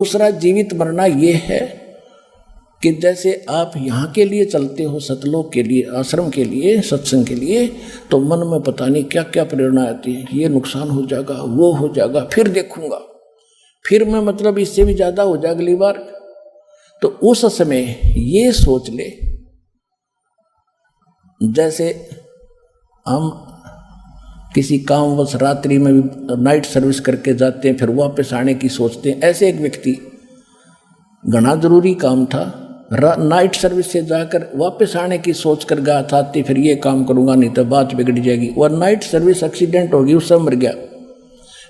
दूसरा जीवित मरना ये है कि जैसे आप यहाँ के लिए चलते हो, सतलोक के लिए, आश्रम के लिए, सत्संग के लिए, तो मन में पता नहीं क्या क्या प्रेरणा आती है, ये नुकसान हो जाएगा, वो हो जाएगा, फिर देखूंगा, फिर मैं मतलब इससे भी ज़्यादा हो जाए अगली बार। तो उस समय ये सोच ले, जैसे हम किसी कामवश रात्रि में भी नाइट सर्विस करके जाते हैं, फिर वापस आने की सोचते हैं। ऐसे एक व्यक्ति, घना जरूरी काम था, नाइट सर्विस से जाकर वापस आने की सोच कर गया था, फिर ये काम करूँगा नहीं तो बात बिगड़ जाएगी। वह नाइट सर्विस एक्सीडेंट होगी, उससे मर गया।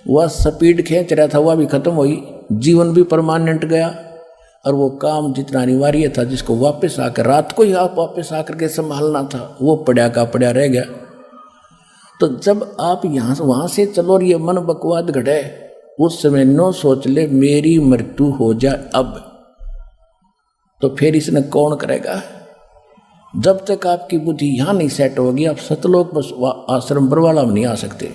वह स्पीड खींच रहा था, वह भी खत्म हुई, जीवन भी परमानेंट गया, और वो काम जितना अनिवार्य था, जिसको वापस आकर रात को ही आप वापस आकर के संभालना था, वो पड़ा का पड़ा रह गया। तो जब आप यहाँ वहाँ से चलो और ये मन बकवाद घटे, उस समय नो सोच ले मेरी मृत्यु हो जाए अब, तो फिर इसने कौन करेगा? जब तक आपकी बुद्धि यहाँ नहीं सेट होगी, आप सतलोक बस आश्रम बरवाला में नहीं आ सकते।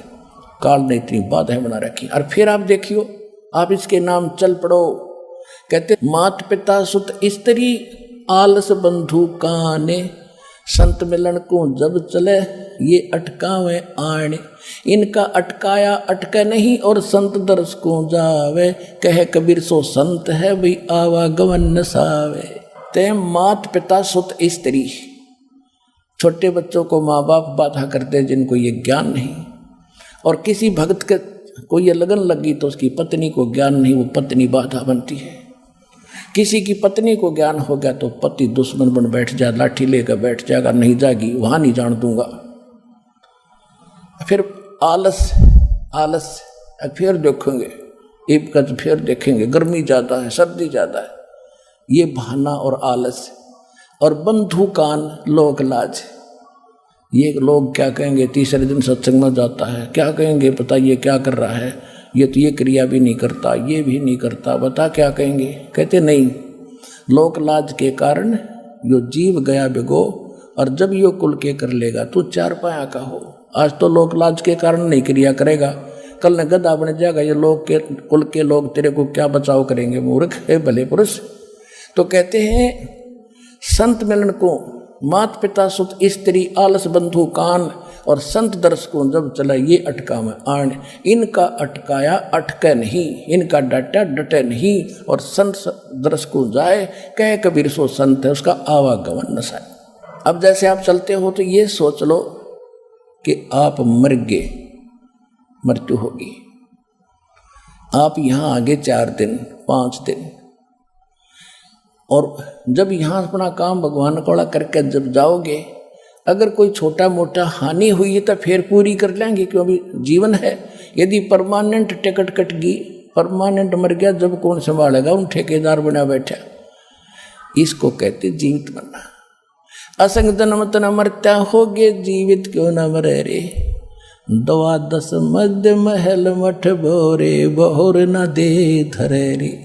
काल ने इतनी बाधाएं बना रखी। और फिर आप देखियो, आप इसके नाम चल पड़ो। कहते मात पिता सुत स्त्री आलस बंधु काने, संत मिलन को जब चले ये अटकावे आने, इनका अटकाया अटके नहीं और संत दर्श को जावे, कहे कबीर सो संत है भी आवागमन न सावे। ते मात पिता सुत स्त्री, छोटे बच्चों को माँ बाप बाधा करते जिनको ये ज्ञान नहीं, और किसी भक्त के को ये लगन लगी तो उसकी पत्नी को ज्ञान नहीं, वो पत्नी बाधा बनती है। किसी की पत्नी को ज्ञान हो गया तो पति दुश्मन बन बैठ जाए, लाठी लेकर बैठ जाएगा, नहीं जागी, वहां नहीं जान दूंगा। फिर आलस आलस, फिर देखेंगे ईब का, फिर देखेंगे गर्मी ज़्यादा है, सर्दी ज़्यादा है, ये बहाना और आलस। और बंधु कान लोक लाज, ये लोग क्या कहेंगे, तीसरे दिन सत्संग में जाता है, क्या कहेंगे पता ये क्या कर रहा है, ये तो ये क्रिया भी नहीं करता, ये भी नहीं करता, बता क्या कहेंगे। कहते नहीं, लोक लाज के कारण यो जीव गया बिगो, और जब यो कुल के कर लेगा तू चार पाया का हो। आज तो लोक लाज के कारण नहीं क्रिया करेगा, कल न गधा बन जाएगा, ये लोग के कुल के लोग तेरे को क्या बचाव करेंगे, मूर्ख है भले पुरुष। तो कहते हैं संत मिलन को मात पिता सुत स्त्री आलस बंधु कान, और संत दर्श को जब चला ये अटका में आन, इनका अटकाया अटके नहीं, इनका डटा डटे नहीं, और संत दर्श को जाए, कहे कबीर सो संत है उसका आवागमन न साए। अब जैसे आप चलते हो तो ये सोच लो कि आप मर गए, मृत्यु होगी, आप यहाँ आगे 4 दिन 5 दिन, और जब यहाँ अपना काम भगवान कोड़ा करके जब जाओगे, अगर कोई छोटा मोटा हानि हुई है तो फिर पूरी कर लेंगे, क्योंकि जीवन है। यदि परमानेंट टिकट कट गई, परमानेंट मर गया, जब कौन संभालेगा, उन ठेकेदार बना बैठा। इसको कहते जीवित मरना। असंग जन्म तना मरता होगे, जीवित क्यों न मरे रे, 12 मध्य महल मठ भोरे, बहुर न दे धरे रे।